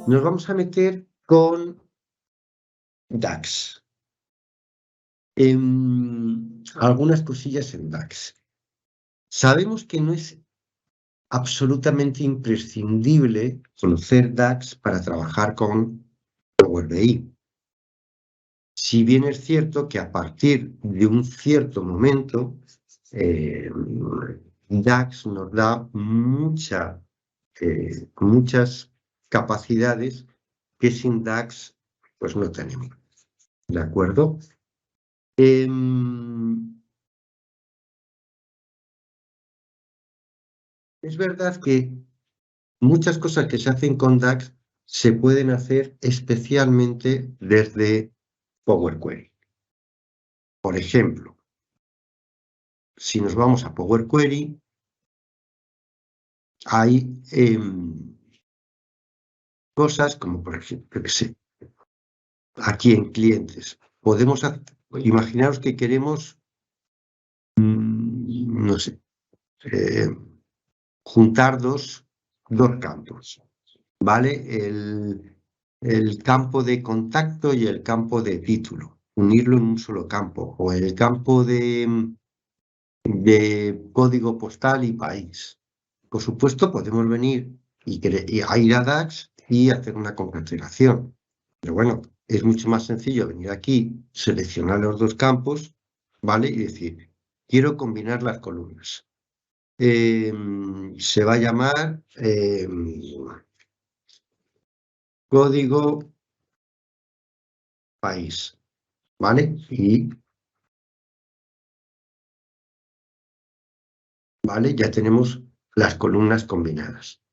Nos vamos a meter con DAX. Algunas cosillas en DAX. Sabemos que no es absolutamente imprescindible conocer DAX para trabajar con Power BI. Si bien es cierto que a partir de un cierto momento, DAX nos da muchas capacidades que sin DAX pues no tenemos. ¿De acuerdo? Es verdad que muchas cosas que se hacen con DAX se pueden hacer especialmente desde Power Query. Por ejemplo, si nos vamos a Power Query, hay cosas como, por ejemplo, aquí en clientes, podemos imaginaros que queremos, no sé, juntar dos campos, ¿vale? El campo de contacto y el campo de título, unirlo en un solo campo, o el campo de código postal y país. Por supuesto, podemos venir y ir a DAX y hacer una concatenación. Pero bueno, es mucho más sencillo venir aquí, seleccionar los dos campos, ¿vale? Y decir, quiero combinar las columnas. Se va a llamar código país, ¿vale? Y ¿vale? Ya tenemos las columnas combinadas.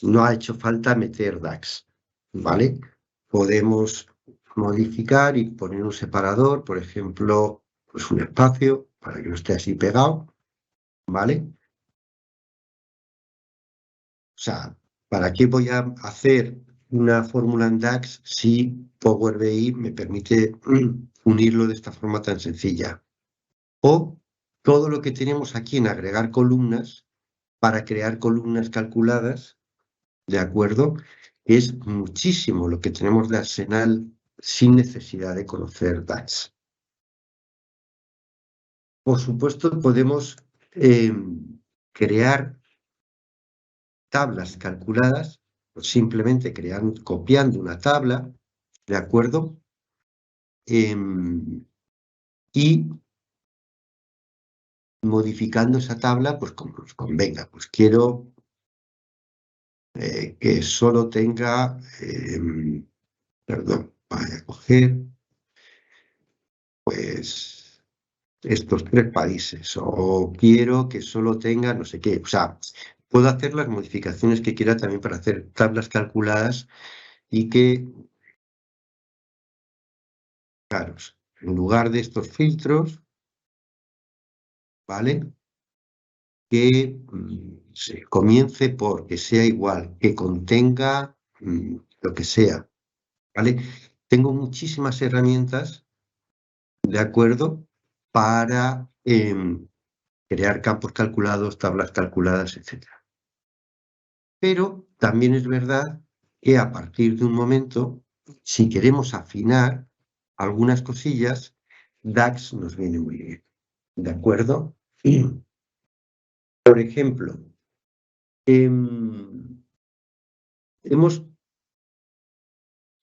No ha hecho falta meter DAX, ¿vale? Podemos modificar y poner un separador, por ejemplo, pues un espacio para que no esté así pegado, ¿vale? O sea, ¿para qué voy a hacer una fórmula en DAX si Power BI me permite unirlo de esta forma tan sencilla? O todo lo que tenemos aquí en agregar columnas para crear columnas calculadas, ¿de acuerdo? Es muchísimo lo que tenemos de arsenal sin necesidad de conocer DAX. Por supuesto, podemos crear tablas calculadas, simplemente copiando una tabla, ¿de acuerdo? Y modificando esa tabla, pues como nos convenga. Pues quiero que solo tenga, perdón, voy a coger, pues, estos 3 países, o quiero que solo tenga no sé qué. O sea, puedo hacer las modificaciones que quiera también para hacer tablas calculadas y que, claro, en lugar de estos filtros, ¿vale? Que se comience por que sea igual, que contenga lo que sea, ¿vale? Tengo muchísimas herramientas, ¿de acuerdo? Para crear campos calculados, tablas calculadas, etc. Pero también es verdad que a partir de un momento, si queremos afinar algunas cosillas, DAX nos viene muy bien, ¿de acuerdo? Por ejemplo, hemos...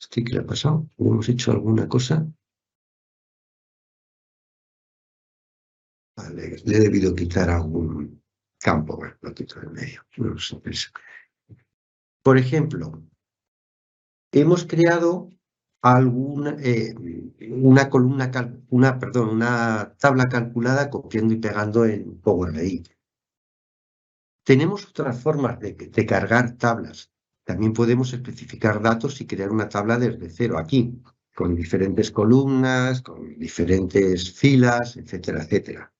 ¿Qué le ha pasado? ¿Hemos hecho alguna cosa? Vale, le he debido quitar algún campo, bueno, lo quito del medio. No sé, por ejemplo, hemos creado una tabla calculada copiando y pegando en Power BI. Tenemos otras formas de cargar tablas. También podemos especificar datos y crear una tabla desde cero aquí, con diferentes columnas, con diferentes filas, etcétera, etcétera.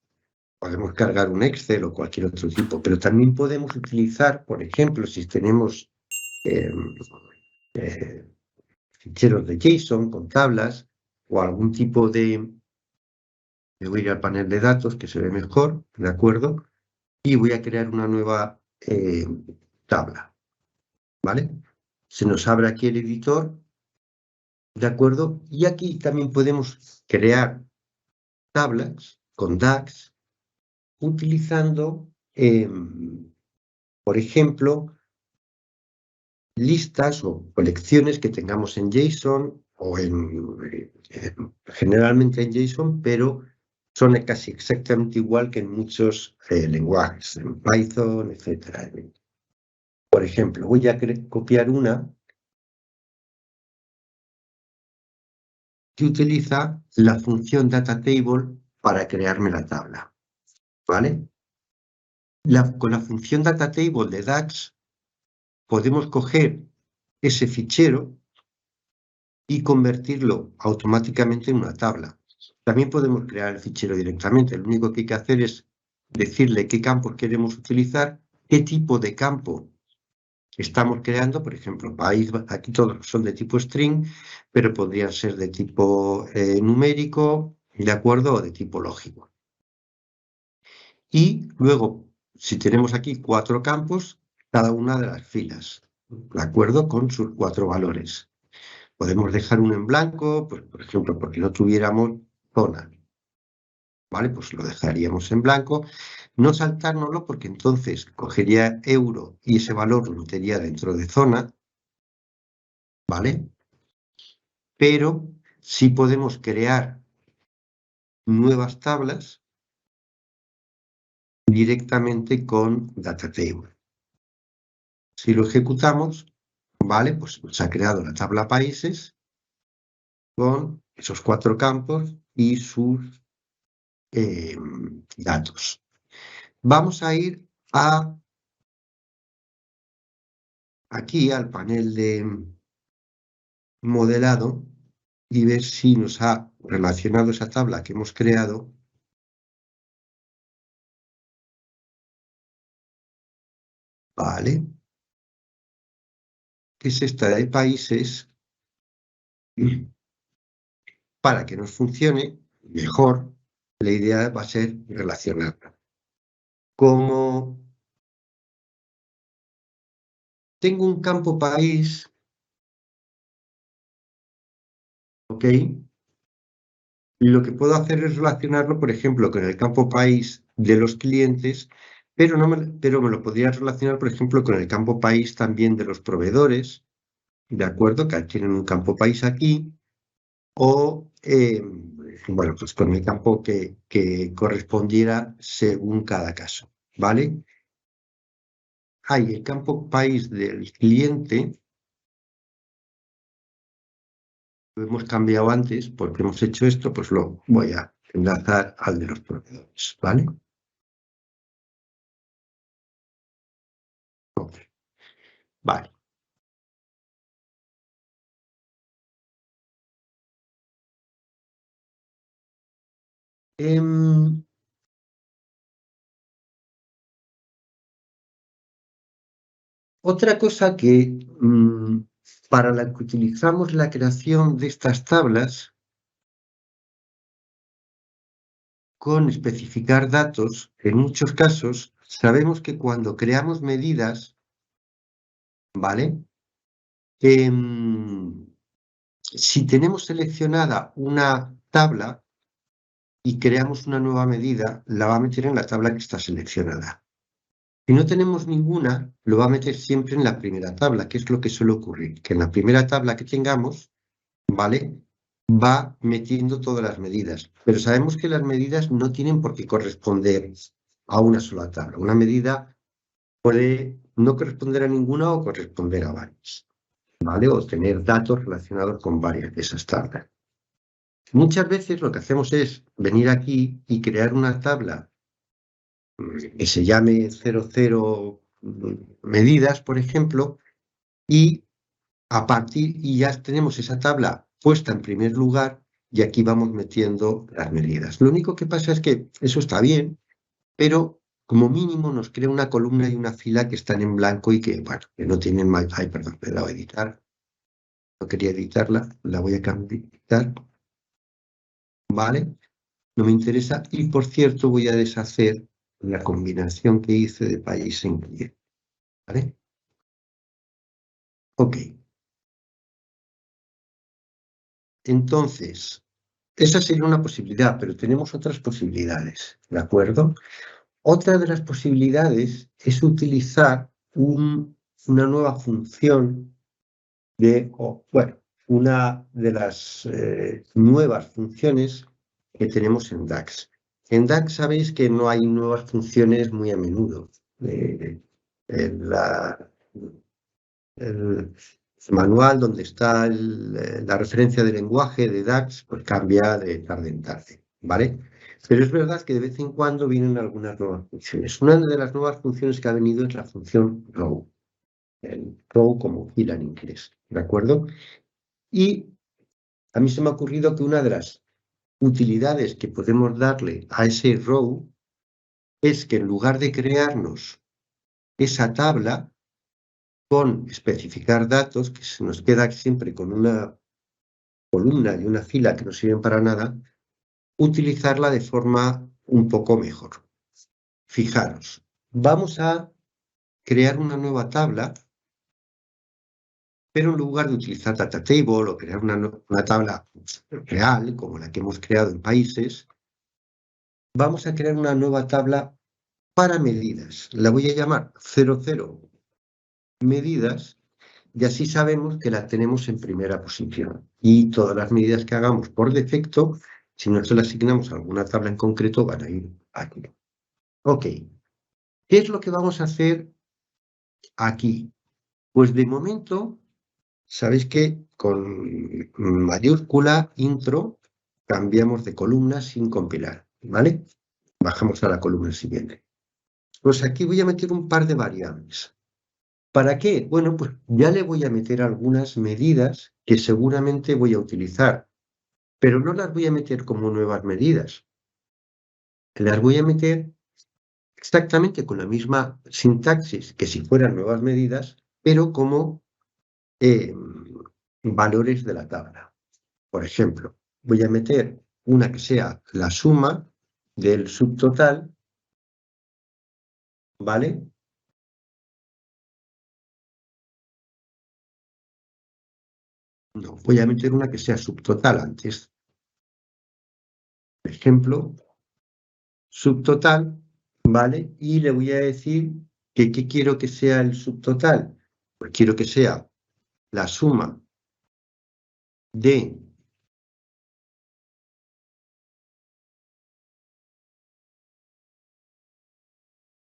Podemos cargar un Excel o cualquier otro tipo, pero también podemos utilizar, por ejemplo, si tenemos ficheros de JSON con tablas o algún tipo de... Me voy a ir al panel de datos que se ve mejor, ¿de acuerdo? y voy a crear una nueva tabla, ¿vale? Se nos abre aquí el editor, ¿de acuerdo? Y aquí también podemos crear tablas con DAX utilizando, por ejemplo, listas o colecciones que tengamos en JSON o generalmente en JSON, pero son casi exactamente igual que en muchos lenguajes, en Python, etc. Por ejemplo, voy a copiar una que utiliza la función datatable para crearme la tabla, ¿vale? Con la función datatable de DAX podemos coger ese fichero y convertirlo automáticamente en una tabla. También podemos crear el fichero directamente. Lo único que hay que hacer es decirle qué campos queremos utilizar, qué tipo de campo estamos creando. Por ejemplo, país, aquí todos son de tipo string, pero podrían ser de tipo numérico, ¿de acuerdo? O de tipo lógico. Y luego, si tenemos aquí 4 campos, cada una de las filas, ¿de acuerdo? Con sus 4 valores. Podemos dejar uno en blanco, pues, por ejemplo, porque no tuviéramos zona, ¿vale? Pues lo dejaríamos en blanco. No saltárnoslo porque entonces cogería euro y ese valor lo metería dentro de zona, ¿vale? Pero sí podemos crear nuevas tablas directamente con datatable. Si lo ejecutamos, ¿vale? Pues se ha creado la tabla países con esos 4 campos y sus datos. Vamos a ir aquí al panel de modelado y ver si nos ha relacionado esa tabla que hemos creado. Vale. Que es esta de países. Para que nos funcione mejor, la idea va a ser relacionarla. Como tengo un campo país, ¿ok? Lo que puedo hacer es relacionarlo, por ejemplo, con el campo país de los clientes, pero me lo podría relacionar, por ejemplo, con el campo país también de los proveedores, ¿de acuerdo? Que tienen un campo país aquí, o, bueno, pues con el campo que correspondiera según cada caso, ¿vale? Hay el campo país del cliente, lo hemos cambiado antes porque hemos hecho esto, pues lo voy a enlazar al de los proveedores, ¿vale? Vale. Otra cosa que para la que utilizamos la creación de estas tablas con especificar datos, en muchos casos sabemos que cuando creamos medidas, ¿vale? Si tenemos seleccionada una tabla y creamos una nueva medida, la va a meter en la tabla que está seleccionada. Si no tenemos ninguna, lo va a meter siempre en la primera tabla, que es lo que suele ocurrir, que en la primera tabla que tengamos, ¿vale? Va metiendo todas las medidas. Pero sabemos que las medidas no tienen por qué corresponder a una sola tabla. Una medida puede no corresponder a ninguna o corresponder a varias, ¿vale? O tener datos relacionados con varias de esas tablas. Muchas veces lo que hacemos es venir aquí y crear una tabla que se llame 00 medidas, por ejemplo, y y ya tenemos esa tabla puesta en primer lugar y aquí vamos metiendo las medidas. Lo único que pasa es que eso está bien, pero como mínimo nos crea una columna y una fila que están en blanco y que, bueno, que no tienen mal. Ay, perdón, me la voy a editar. No quería editarla, la voy a cambiar. ¿Vale? No me interesa. Y por cierto, voy a deshacer la combinación que hice de país en cliente. ¿Vale? Ok. Entonces, esa sería una posibilidad, pero tenemos otras posibilidades, ¿de acuerdo? Otra de las posibilidades es utilizar una nueva función bueno, una de las nuevas funciones que tenemos en DAX. En DAX sabéis que no hay nuevas funciones muy a menudo. La, el manual donde está la referencia de lenguaje de DAX, pues cambia de tarde en tarde, ¿vale? Pero es verdad que de vez en cuando vienen algunas nuevas funciones. Una de las nuevas funciones que ha venido es la función row, el row como fila en inglés, ¿de acuerdo? Y a mí se me ha ocurrido que una de las utilidades que podemos darle a ese row es que en lugar de crearnos esa tabla con especificar datos, que se nos queda siempre con una columna y una fila que no sirven para nada, utilizarla de forma un poco mejor. Fijaros, vamos a crear una nueva tabla, pero en lugar de utilizar data table o crear una tabla real, como la que hemos creado en países, vamos a crear una nueva tabla para medidas. La voy a llamar 00 medidas y así sabemos que la tenemos en primera posición. Y todas las medidas que hagamos por defecto, si no se le asignamos a alguna tabla en concreto, van a ir aquí. Ok, ¿qué es lo que vamos a hacer aquí? Pues de momento, sabéis que con mayúscula intro cambiamos de columna sin compilar, ¿vale? Bajamos a la columna siguiente. Pues aquí voy a meter un par de variables. ¿Para qué? Bueno, pues ya le voy a meter algunas medidas que seguramente voy a utilizar, pero no las voy a meter como nuevas medidas. Las voy a meter exactamente con la misma sintaxis que si fueran nuevas medidas, pero como valores de la tabla. Por ejemplo, voy a meter una que sea la suma del subtotal, ¿vale? No, voy a meter una que sea subtotal antes. Por ejemplo, subtotal, ¿vale? Y le voy a decir que ¿qué quiero que sea el subtotal? Pues quiero que sea la suma de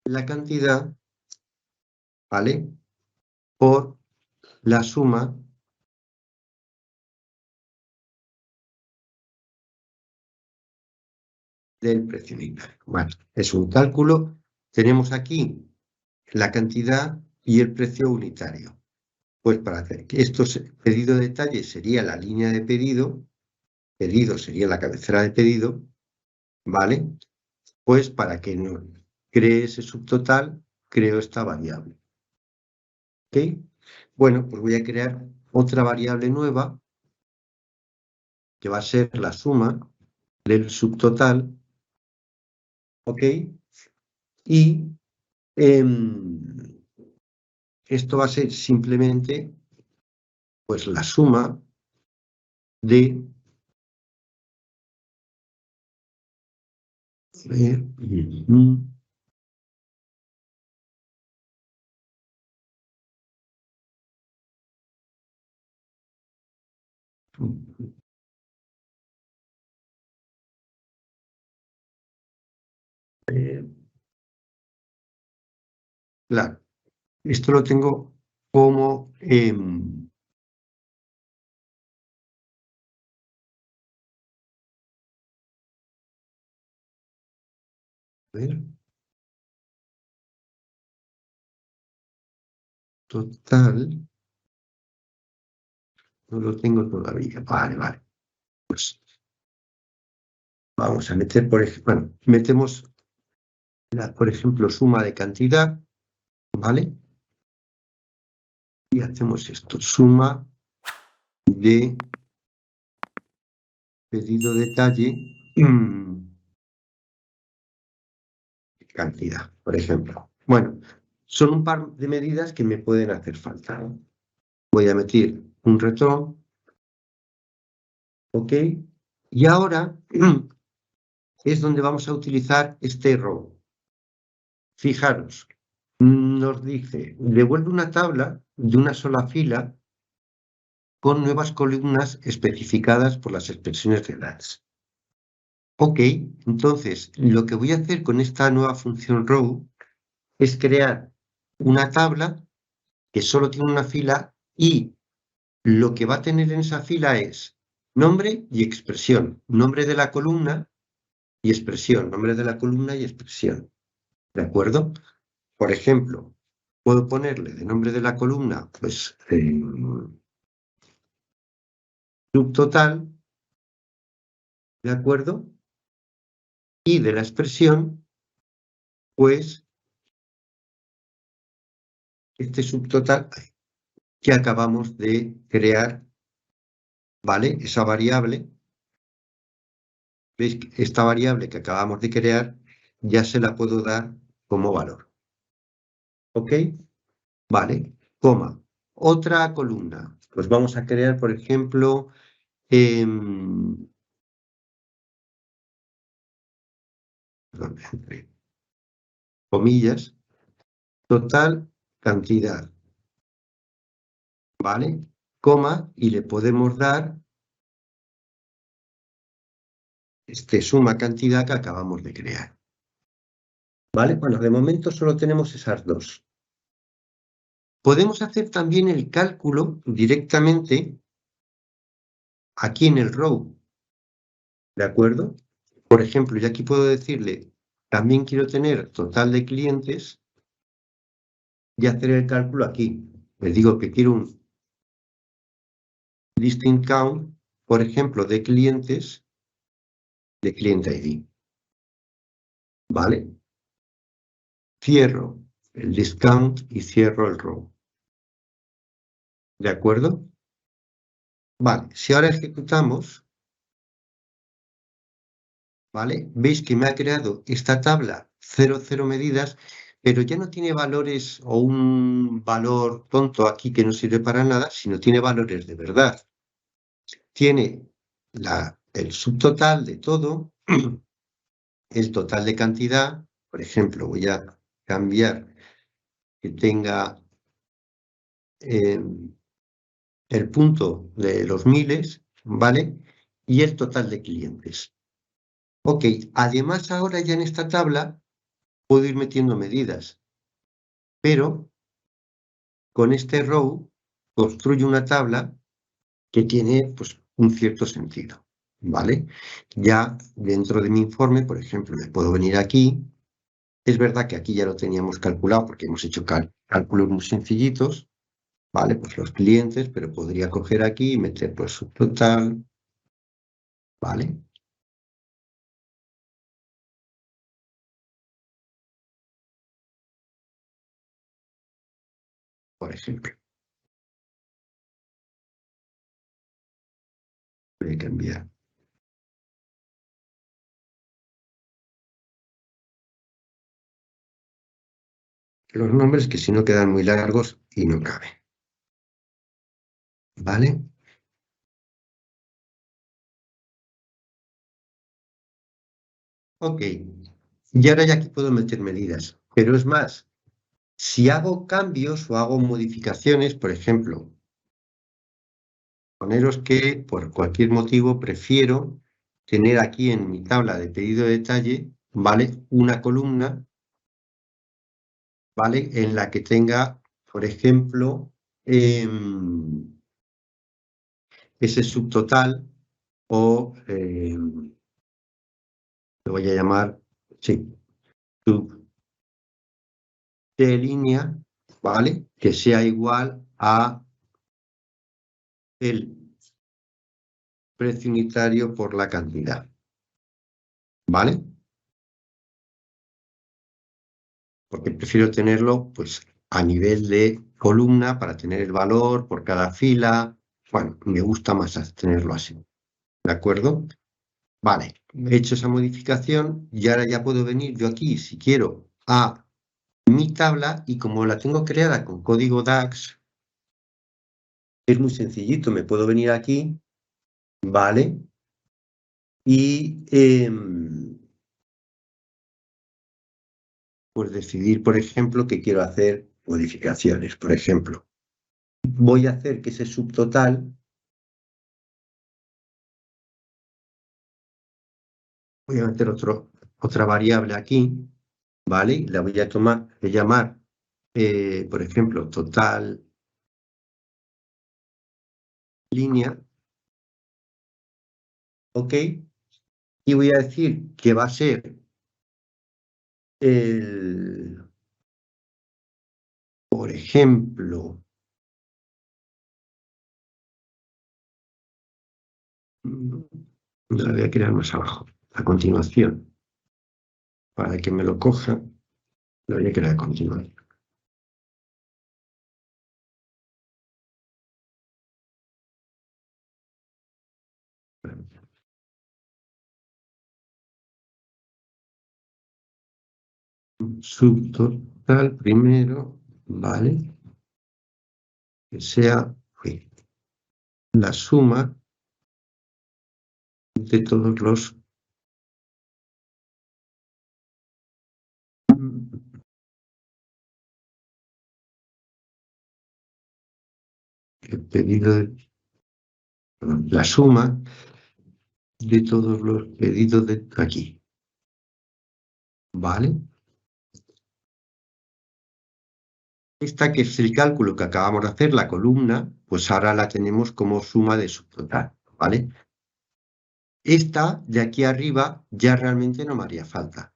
la cantidad, ¿vale? Por la suma del precio unitario. Bueno, es un cálculo. Tenemos aquí la cantidad y el precio unitario. Pues para hacer que esto, pedido de detalle sería la línea de pedido, pedido sería la cabecera de pedido, ¿vale? Pues para que no cree ese subtotal, creo esta variable. ¿Ok? Bueno, pues voy a crear otra variable nueva que va a ser la suma del subtotal, ¿ok? Y esto va a ser simplemente pues la suma de claro, esto lo tengo como a ver, total, no lo tengo todavía. Vale, vale. Pues vamos a meter, por ejemplo, bueno, metemos, por ejemplo, suma de cantidad, ¿vale? Y hacemos esto, suma de pedido detalle, cantidad, por ejemplo. Bueno, son un par de medidas que me pueden hacer falta. Voy a meter un return, ¿ok? Y ahora es donde vamos a utilizar este row. Fijaros, nos dice, devuelve una tabla de una sola fila con nuevas columnas especificadas por las expresiones de DAX. Ok, entonces lo que voy a hacer con esta nueva función row es crear una tabla que solo tiene una fila y lo que va a tener en esa fila es nombre y expresión, nombre de la columna y expresión, nombre de la columna y expresión. ¿De acuerdo? Por ejemplo, puedo ponerle de nombre de la columna, pues, subtotal, ¿de acuerdo? Y de la expresión, pues, este subtotal que acabamos de crear, ¿vale? Esa variable, ¿veis? Esta variable que acabamos de crear ya se la puedo dar como valor. ¿Ok? Vale, coma. Otra columna. Pues vamos a crear, por ejemplo, entre comillas, total cantidad. ¿Vale? Coma, y le podemos dar suma cantidad que acabamos de crear. ¿Vale? Bueno, de momento solo tenemos esas dos. Podemos hacer también el cálculo directamente aquí en el row. ¿De acuerdo? Por ejemplo, yo aquí puedo decirle, también quiero tener total de clientes y hacer el cálculo aquí. Les digo que quiero un listing count, por ejemplo, de clientes de client ID. ¿Vale? Cierro el list count y cierro el row. ¿De acuerdo? Vale, si ahora ejecutamos, ¿vale? Veis que me ha creado esta tabla 00 medidas, pero ya no tiene valores o un valor tonto aquí que no sirve para nada, sino tiene valores de verdad. Tiene el subtotal de todo, el total de cantidad, por ejemplo, voy a cambiar que tenga el punto de los miles, ¿vale? Y el total de clientes. Ok, además ahora ya en esta tabla puedo ir metiendo medidas, pero con este row construyo una tabla que tiene pues, un cierto sentido, ¿vale? Ya dentro de mi informe, por ejemplo, me puedo venir aquí. Es verdad que aquí ya lo teníamos calculado porque hemos hecho cálculos muy sencillitos, ¿vale? Pues los clientes, pero podría coger aquí y meter pues su total, ¿vale? Por ejemplo, voy a cambiar los nombres que si no quedan muy largos y no cabe, ¿vale? Ok, y ahora ya aquí puedo meter medidas, pero es más, si hago cambios o hago modificaciones, por ejemplo, poneros que por cualquier motivo prefiero tener aquí en mi tabla de pedido de detalle, ¿vale? Una columna, ¿vale? En la que tenga, por ejemplo, ese subtotal o lo voy a llamar, sí, sub de línea, ¿vale? Que sea igual a el precio unitario por la cantidad, ¿vale? Porque prefiero tenerlo pues a nivel de columna para tener el valor por cada fila. Bueno, me gusta más tenerlo así, ¿de acuerdo? Vale, he hecho esa modificación y ahora ya puedo venir yo aquí, si quiero, a mi tabla y como la tengo creada con código DAX, es muy sencillito, me puedo venir aquí, ¿vale? Y pues decidir, por ejemplo, que quiero hacer modificaciones. Por ejemplo, voy a hacer que ese subtotal, voy a meter otra variable aquí, ¿vale? La voy a llamar, por ejemplo, total línea, ¿ok? Y voy a decir que va a ser por ejemplo, la voy a crear más abajo, a continuación. Para que me lo coja, lo voy a crear a continuación. Subtotal primero, ¿vale? Que sea la suma de todos los pedidos, la suma de todos los pedidos de aquí, ¿vale? Esta que es el cálculo que acabamos de hacer, la columna, pues ahora la tenemos como suma de subtotal, ¿vale? Esta de aquí arriba ya realmente no me haría falta,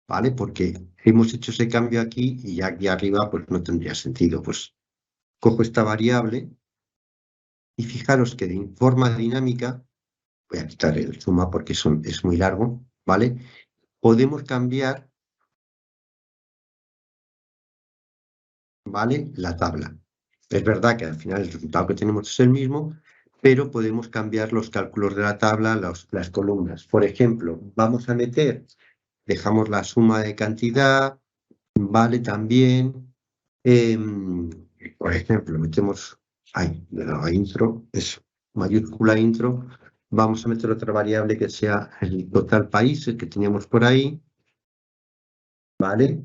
¿vale? Porque hemos hecho ese cambio aquí y ya aquí arriba pues no tendría sentido. Pues cojo esta variable y fijaros que de forma dinámica, voy a quitar el suma porque es muy largo, ¿vale? Podemos cambiar, ¿vale? La tabla. Es verdad que al final el resultado que tenemos es el mismo, pero podemos cambiar los cálculos de la tabla, las columnas. Por ejemplo, vamos a meter, dejamos la suma de cantidad, ¿vale? También, por ejemplo, metemos, ahí, le daba intro, eso, mayúscula intro, vamos a meter otra variable que sea el total países que teníamos por ahí, ¿vale?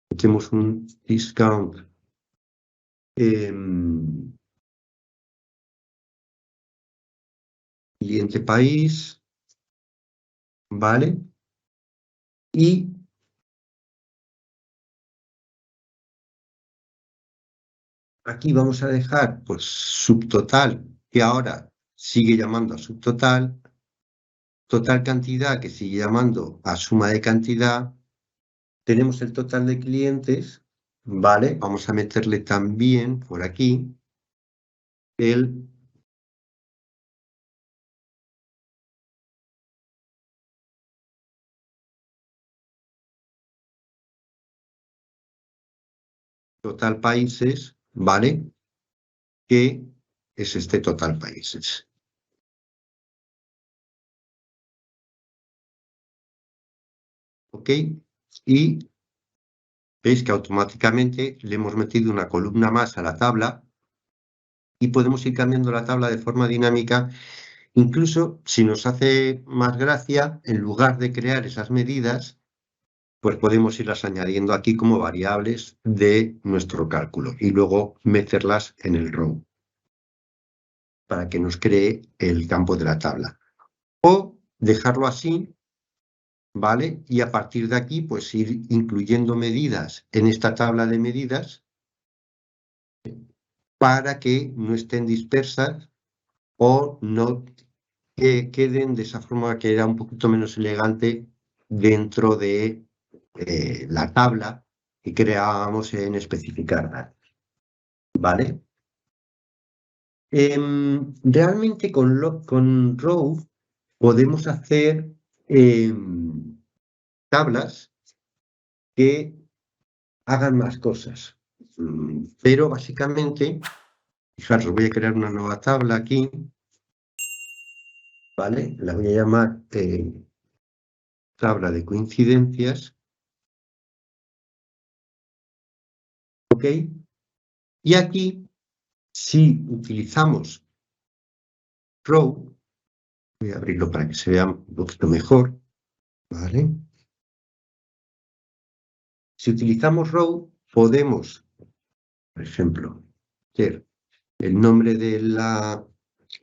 Metemos un discount cliente país, ¿vale? Y aquí vamos a dejar, pues, subtotal, que ahora sigue llamando a subtotal, total cantidad, que sigue llamando a suma de cantidad. Tenemos el total de clientes, ¿vale? Vamos a meterle también por aquí el total países, ¿vale? Que es este total países. ¿Ok? Y veis que automáticamente le hemos metido una columna más a la tabla y podemos ir cambiando la tabla de forma dinámica. Incluso si nos hace más gracia, en lugar de crear esas medidas, pues podemos irlas añadiendo aquí como variables de nuestro cálculo y luego meterlas en el row para que nos cree el campo de la tabla. O dejarlo así, ¿vale? Y a partir de aquí, pues ir incluyendo medidas en esta tabla de medidas para que no estén dispersas o no queden de esa forma que era un poquito menos elegante dentro de la tabla que creábamos en especificar datos, ¿vale? Realmente con row podemos hacer tablas que hagan más cosas, pero básicamente, fijaros, voy a crear una nueva tabla aquí, ¿vale? La voy a llamar tabla de coincidencias. ¿ok? Y aquí, si utilizamos row, voy a abrirlo para que se vea un poquito mejor, ¿vale? Si utilizamos row, podemos, por ejemplo, hacer el nombre de la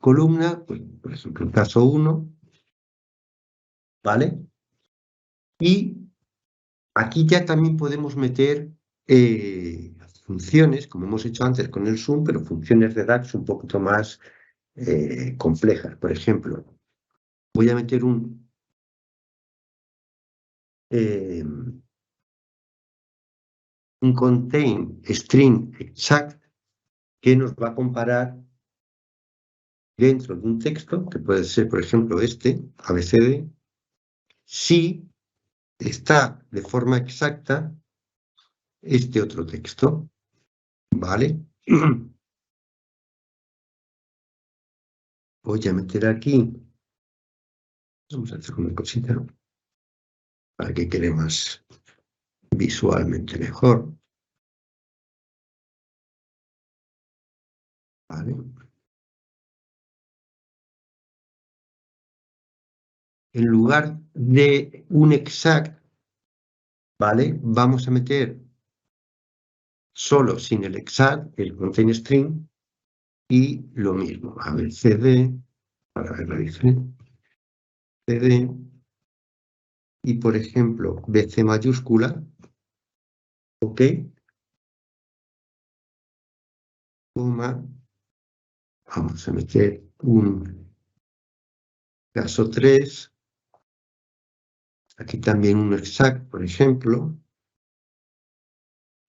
columna, pues, por ejemplo, el caso 1, ¿vale? Y aquí ya también podemos meter funciones, como hemos hecho antes con el zoom, pero funciones de DAX un poquito más complejas. Por ejemplo, voy a meter un contain string exact que nos va a comparar dentro de un texto, que puede ser, por ejemplo, este, ABCD, si está de forma exacta este otro texto, ¿vale? Voy a meter aquí, vamos a hacer una cosita para que quede más visualmente mejor, ¿vale? En lugar de un exact, ¿vale? Vamos a meter solo sin el exact, el contain string, y lo mismo, a ver, cd, para ver la diferencia, cd, y por ejemplo, bc mayúscula, ok, coma, vamos a meter un caso 3, aquí también un exact, por ejemplo,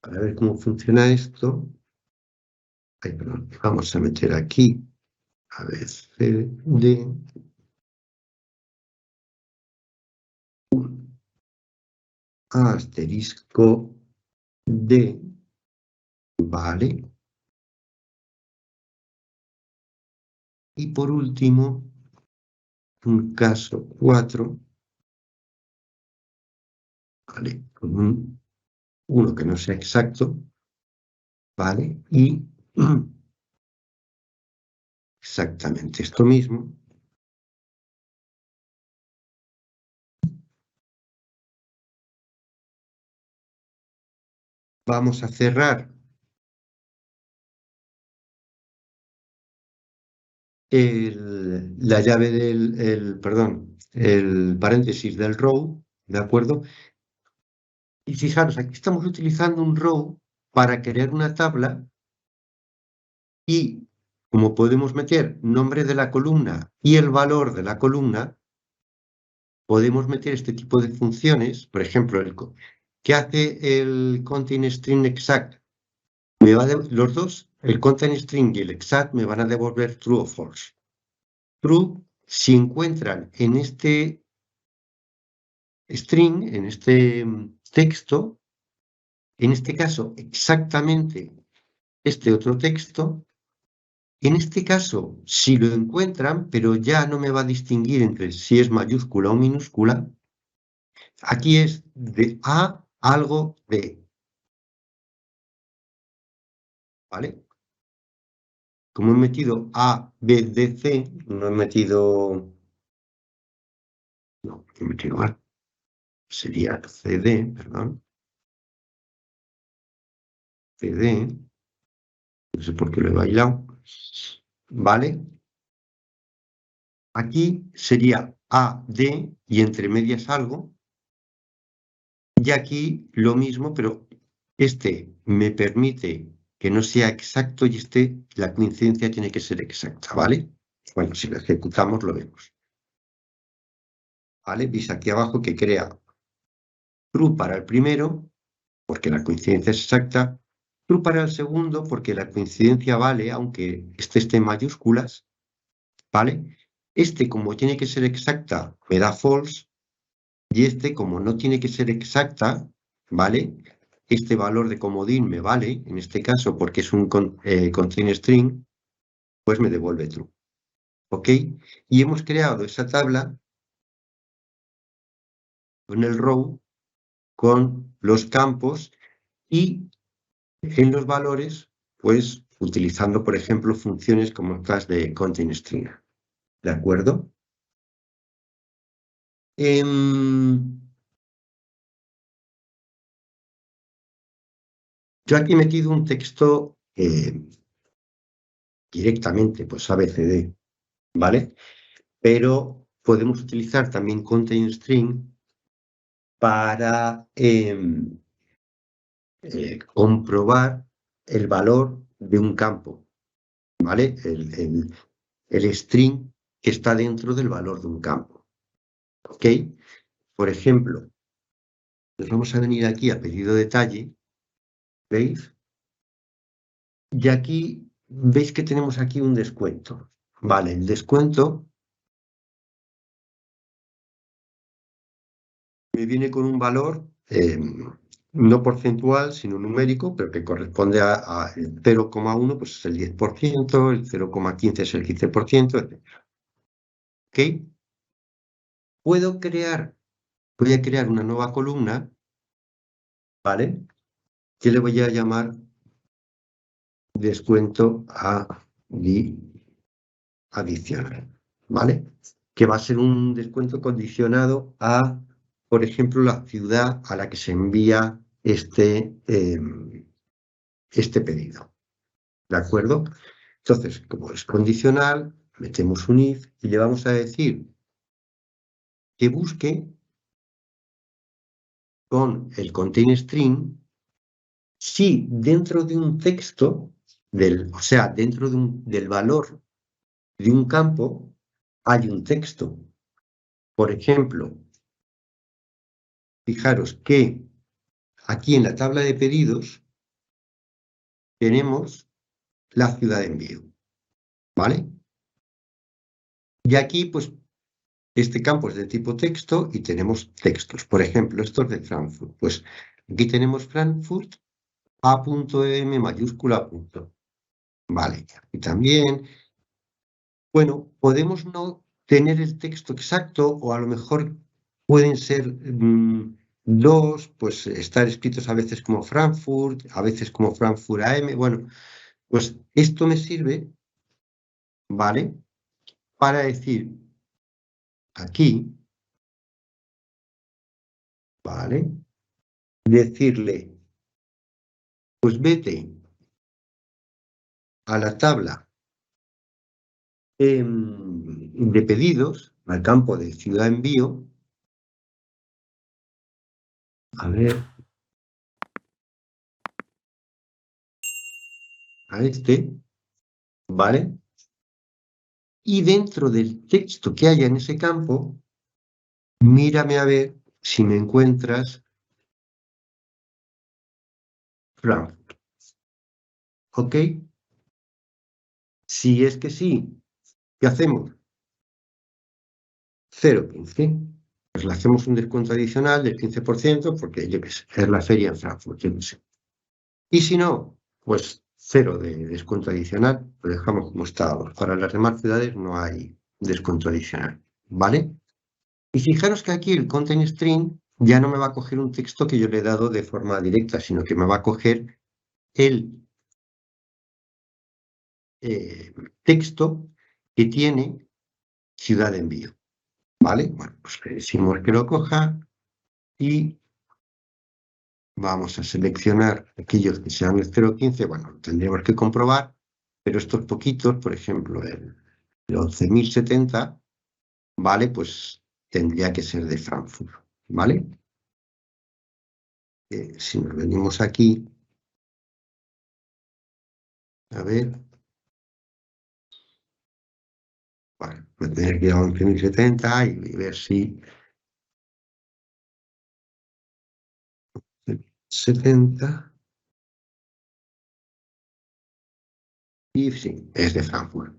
para ver cómo funciona esto. Ay, perdón, vamos a meter aquí, a ver, cd, asterisco D, vale. Y por último, un caso 4, vale, con uno que no sea exacto, vale, y exactamente esto mismo. Vamos a cerrar la llave perdón, el paréntesis del row, ¿de acuerdo? Y fijaros, aquí estamos utilizando un row para crear una tabla y como podemos meter nombre de la columna y el valor de la columna, podemos meter este tipo de funciones, por ejemplo, ¿qué hace el contain string exact? Los dos, el contain string y el exact, me van a devolver true o false. True, si encuentran en este string, en este texto, en este caso exactamente este otro texto, en este caso, si lo encuentran, pero ya no me va a distinguir entre si es mayúscula o minúscula, aquí es de A algo B, ¿vale? Como he metido A, B, D, C, no he metido... No, he metido A. Sería CD, perdón. CD. No sé por qué lo he bailado. ¿Vale? Aquí sería A, D y entre medias algo. Y aquí lo mismo, pero este me permite que no sea exacto y la coincidencia tiene que ser exacta, ¿vale? Bueno, si lo ejecutamos lo vemos. ¿Vale? Veis aquí abajo que crea true para el primero, porque la coincidencia es exacta, true para el segundo, porque la coincidencia vale, aunque este esté en mayúsculas, ¿vale? Este, como tiene que ser exacta, me da false, y este, como no tiene que ser exacta, ¿vale? Este valor de comodín me vale, en este caso, porque es un contain string, pues me devuelve true. ¿Ok? Y hemos creado esa tabla con el row, con los campos, y en los valores, pues utilizando, por ejemplo, funciones como estas de content string. ¿De acuerdo? Yo aquí he metido un texto directamente, pues ABCD, ¿vale? Pero podemos utilizar también content string para comprobar el valor de un campo, ¿vale? El string que está dentro del valor de un campo, ¿ok? Por ejemplo, nos vamos a venir aquí a pedido detalle, ¿veis? Y aquí veis que tenemos aquí un descuento. Vale, el descuento me viene con un valor no porcentual, sino numérico, pero que corresponde a el 0,1, pues es el 10%, el 0,15 es el 15%, etc. ¿Ok? Voy a crear una nueva columna, ¿vale? Que le voy a llamar descuento adicional, ¿vale? Que va a ser un descuento condicionado a, por ejemplo, la ciudad a la que se envía este pedido, ¿de acuerdo? Entonces, como es condicional, metemos un if y le vamos a decir que busque con el contain string si dentro de un texto, o sea, dentro del valor de un campo, hay un texto. Por ejemplo, fijaros que aquí en la tabla de pedidos tenemos la ciudad de envío, ¿vale? Y aquí, pues, este campo es de tipo texto y tenemos textos. Por ejemplo, esto es de Frankfurt. Pues aquí tenemos Frankfurt, A.M mayúscula punto. Vale, y también, bueno, podemos no tener el texto exacto o a lo mejor pueden ser dos, pues estar escritos a veces como Frankfurt, a veces como Frankfurt AM. Bueno, pues esto me sirve, ¿vale? Para decir aquí, ¿vale? Decirle, pues vete a la tabla de pedidos, al campo de ciudad envío, a ver, a este, ¿vale? Y dentro del texto que haya en ese campo, mírame a ver si me encuentras Frankfurt, ¿ok? Si es que sí, ¿qué hacemos? 0,15. Pues le hacemos un descuento adicional del 15% porque yo qué sé, es la feria en Frankfurt, yo qué sé. Y si no, pues 0 de descuento adicional, lo dejamos como está. Para las demás ciudades no hay descuento adicional, ¿vale? Y fijaros que aquí el content string ya no me va a coger un texto que yo le he dado de forma directa, sino que me va a coger el texto que tiene ciudad de envío, ¿vale? Bueno, pues le decimos que lo coja y vamos a seleccionar aquellos que sean el 0,15, bueno, lo tendríamos que comprobar, pero estos poquitos, por ejemplo, el 11.070, ¿vale? Pues tendría que ser de Frankfurt, ¿vale? Si nos venimos aquí, a ver, bueno, voy a tener que ir a 11.070 y ver si 70, y sí, es de Frankfurt.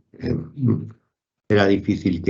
Era difícil